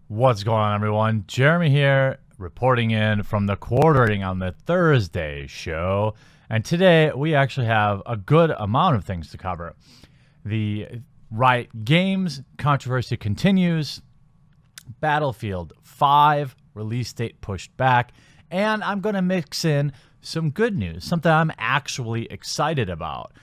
What's going on, everyone? Jeremy here, reporting in from the Quartering on the Thursday show. And today we actually have a good amount of things to cover. The Riot Games controversy continues. Battlefield 5 release date pushed back. And I'm going to mix in some good news, something I'm actually excited about.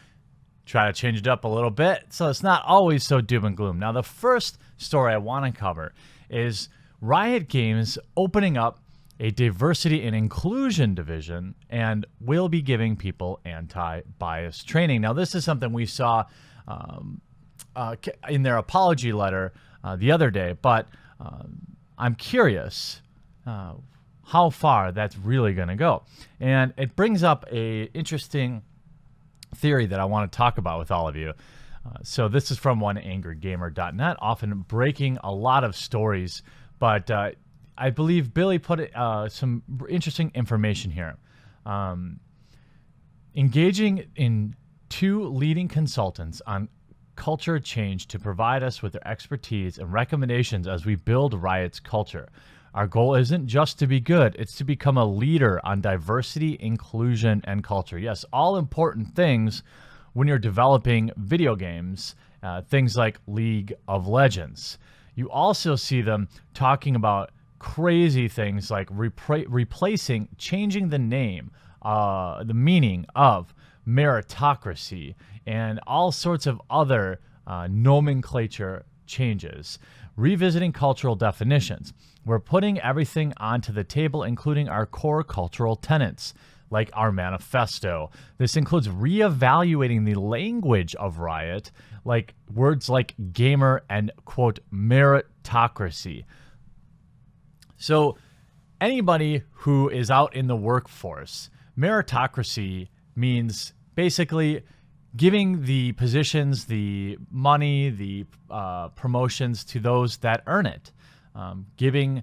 Try to change it up a little bit so it's not always so doom and gloom. Now, the first story I want to cover is Riot Games opening up a diversity and inclusion division and will be giving people anti-bias training. Now, this is something we saw in their apology letter the other day, but I'm curious how far that's really going to go. And it brings up a interesting theory that I want to talk about with all of you. So this is from oneangrygamer.net, often breaking a lot of stories, but I believe Billy put some interesting information here. Engaging in two leading consultants on culture change to provide us with their expertise and recommendations as we build Riot's culture. Our goal isn't just to be good, it's to become a leader on diversity, inclusion, and culture. Yes, all important things when you're developing video games, things like League of Legends. You also see them talking about crazy things like changing the name, the meaning of meritocracy, and all sorts of other nomenclature changes. Revisiting cultural definitions. We're putting everything onto the table, including our core cultural tenets, like our manifesto. This includes reevaluating the language of Riot, like words like gamer and, quote, meritocracy. So anybody who is out in the workforce, meritocracy means basically giving the positions, the money, the promotions to those that earn it, giving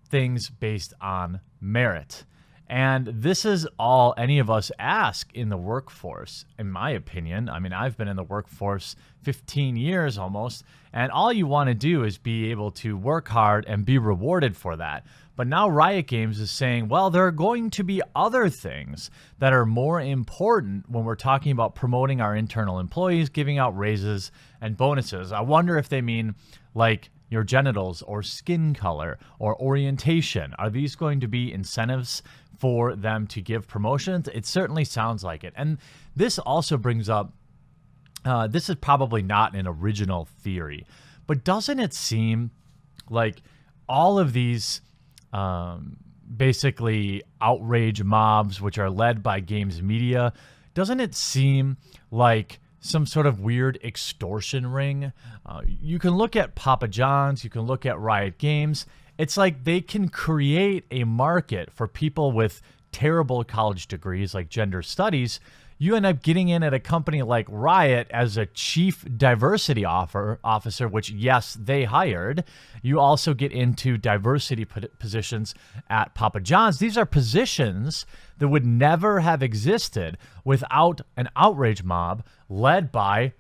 things based on merit. And this is all any of us ask in the workforce, in my opinion. I mean, I've been in the workforce 15 years almost, and all you want to do is be able to work hard and be rewarded for that. But now Riot Games is saying, well, there are going to be other things that are more important when we're talking about promoting our internal employees, giving out raises and bonuses. I wonder if they mean like your genitals or skin color or orientation. Are these going to be incentives for them to give promotions? It certainly sounds like it. And this also brings up, this is probably not an original theory, but doesn't it seem like all of these basically outrage mobs, which are led by games media, doesn't it seem like some sort of weird extortion ring? You can look at Papa John's, you can look at Riot Games. It's like they can create a market for people with terrible college degrees like gender studies. You end up getting in at a company like Riot as a chief diversity officer, which, yes, they hired. You also get into diversity positions at Papa John's. These are positions that would never have existed without an outrage mob led by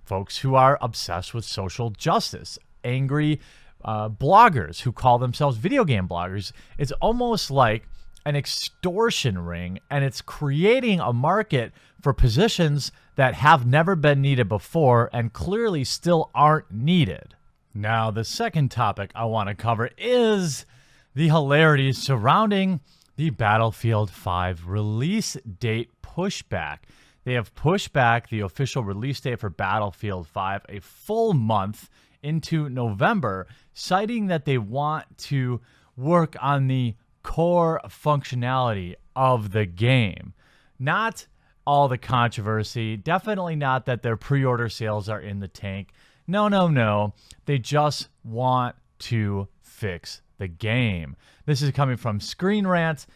folks who are obsessed with social justice, angry bloggers who call themselves video game bloggers. It's almost like an extortion ring, and it's creating a market for positions that have never been needed before and clearly still aren't needed. Now, the second topic I want to cover is the hilarities surrounding the Battlefield 5 release date pushback. They have pushed back the official release date for Battlefield 5 a full month into November, citing that they want to work on the core functionality of the game. Not all the controversy, definitely not that their pre-order sales are in the tank. No. They just want to fix the game. This is coming from Screen Rant.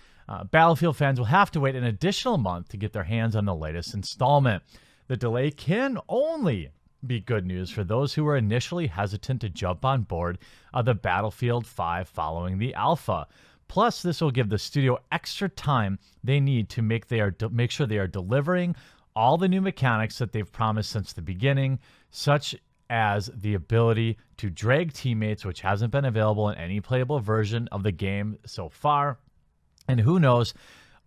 Battlefield fans will have to wait an additional month to get their hands on the latest installment. The delay can only be good news for those who were initially hesitant to jump on board of the Battlefield 5 following the alpha. Plus, this will give the studio extra time they need to make sure they are delivering all the new mechanics that they've promised since the beginning, such as the ability to drag teammates, which hasn't been available in any playable version of the game so far. And who knows,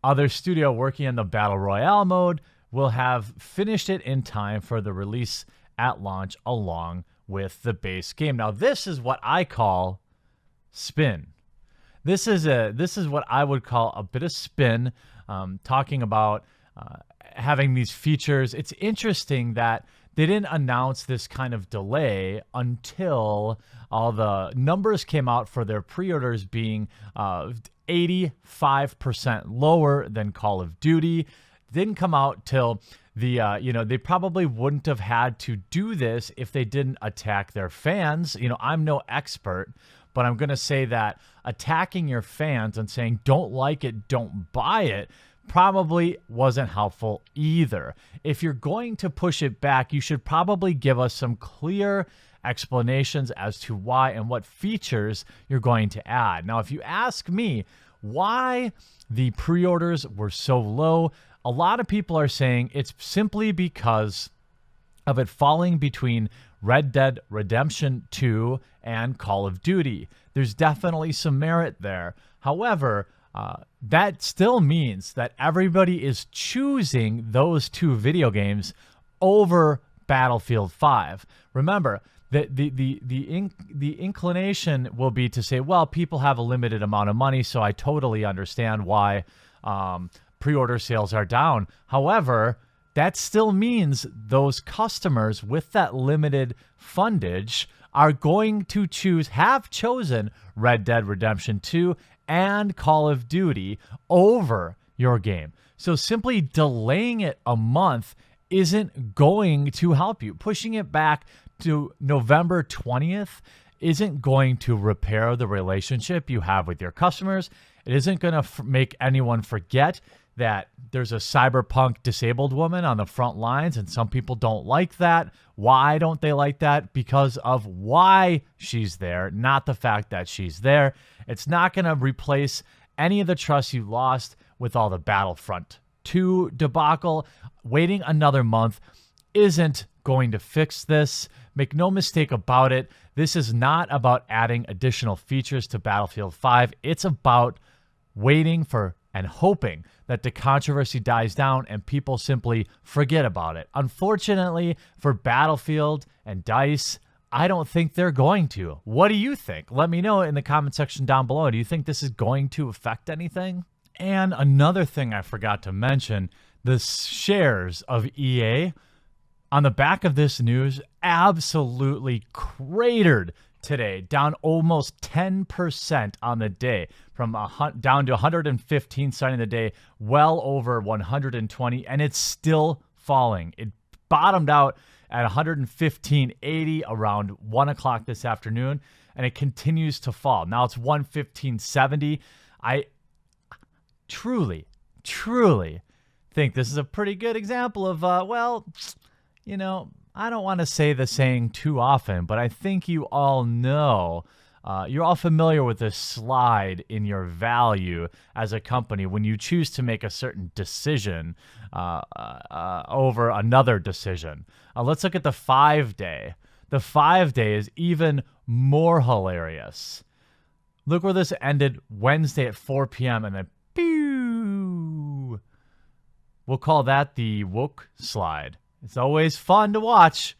other studio working on the Battle Royale mode will have finished it in time for the release at launch along with the base game. Now, this is what I call spin. This is what I would call a bit of spin, talking about having these features. It's interesting that they didn't announce this kind of delay until all the numbers came out for their pre-orders being 85% lower than Call of Duty. Didn't come out till the, they probably wouldn't have had to do this if they didn't attack their fans. I'm no expert, but I'm going to say that attacking your fans and saying, don't like it, don't buy it, probably wasn't helpful either. If you're going to push it back, you should probably give us some clear explanations as to why and what features you're going to add. Now, if you ask me why the pre-orders were so low, a lot of people are saying it's simply because of it falling between Red Dead Redemption 2 and Call of Duty. There's definitely some merit there. However, that still means that everybody is choosing those two video games over Battlefield 5. Remember, the inclination will be to say, well, people have a limited amount of money, so I totally understand why pre-order sales are down. However, that still means those customers with that limited fundage are going to have chosen Red Dead Redemption 2 and Call of Duty over your game. So simply delaying it a month isn't going to help you. Pushing it back to November 20th isn't going to repair the relationship you have with your customers. It isn't going to make anyone forget that there's a cyberpunk disabled woman on the front lines, and some people don't like that. Why don't they like that? Because of why she's there, not the fact that she's there. It's not going to replace any of the trust you lost with all the Battlefront 2 debacle. Waiting another month isn't going to fix this. Make no mistake about it. This is not about adding additional features to Battlefield 5. It's about waiting for and hoping that the controversy dies down and people simply forget about it. Unfortunately, for Battlefield and DICE, I don't think they're going to. What do you think? Let me know in the comment section down below. Do you think this is going to affect anything? And another thing I forgot to mention, the shares of EA on the back of this news absolutely cratered today, down almost 10% on the day, from down to 115 starting the day, well over 120, and it's still falling. It bottomed out at 115.80 around 1 o'clock this afternoon, and it continues to fall. Now it's 115.70. I truly think this is a pretty good example of, I don't want to say the saying too often, but I think you all know, you're all familiar with this slide in your value as a company when you choose to make a certain decision over another decision. Let's look at the 5-day. The 5-day is even more hilarious. Look where this ended Wednesday at 4 p.m. and then pew. We'll call that the woke slide. It's always fun to watch.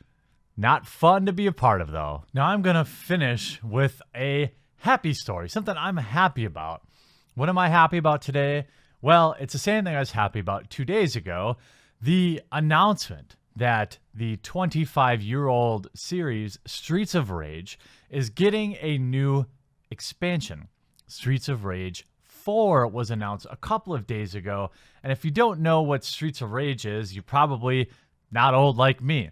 Not fun to be a part of, though. Now I'm going to finish with a happy story, something I'm happy about. What am I happy about today? Well, it's the same thing I was happy about 2 days ago. The announcement that the 25-year-old series Streets of Rage is getting a new expansion. Streets of Rage 4 was announced a couple of days ago. And if you don't know what Streets of Rage is, you're probably not old like me.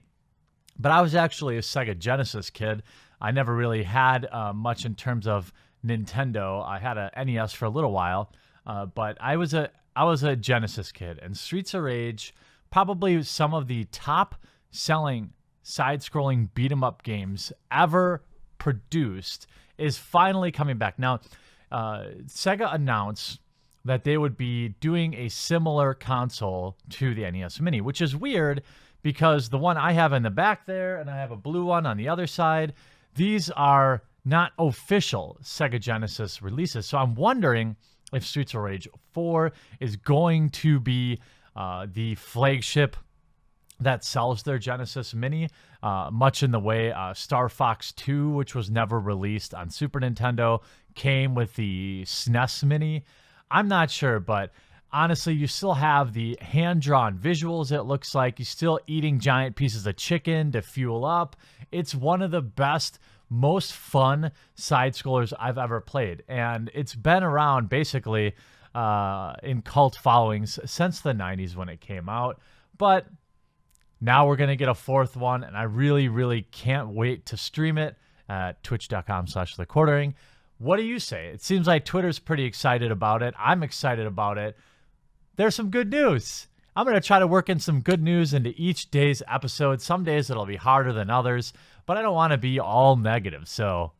But I was actually a Sega Genesis kid. I never really had much in terms of Nintendo. I had a NES for a little while, but I was a Genesis kid. And Streets of Rage, probably some of the top-selling side-scrolling beat-em-up games ever produced, is finally coming back. Now, Sega announced that they would be doing a similar console to the NES Mini, which is weird because the one I have in the back there and I have a blue one on the other side, these are not official Sega Genesis releases. So I'm wondering if Streets of Rage 4 is going to be the flagship that sells their Genesis Mini, much in the way Star Fox 2, which was never released on Super Nintendo, came with the SNES Mini. I'm not sure, but honestly, you still have the hand-drawn visuals, it looks like. You're still eating giant pieces of chicken to fuel up. It's one of the best, most fun side-scrollers I've ever played, and it's been around basically in cult followings since the 90s when it came out, but now we're going to get a fourth one, and I really, really can't wait to stream it at twitch.com/thequartering. What do you say? It seems like Twitter's pretty excited about it. I'm excited about it. There's some good news. I'm going to try to work in some good news into each day's episode. Some days it'll be harder than others, but I don't want to be all negative. So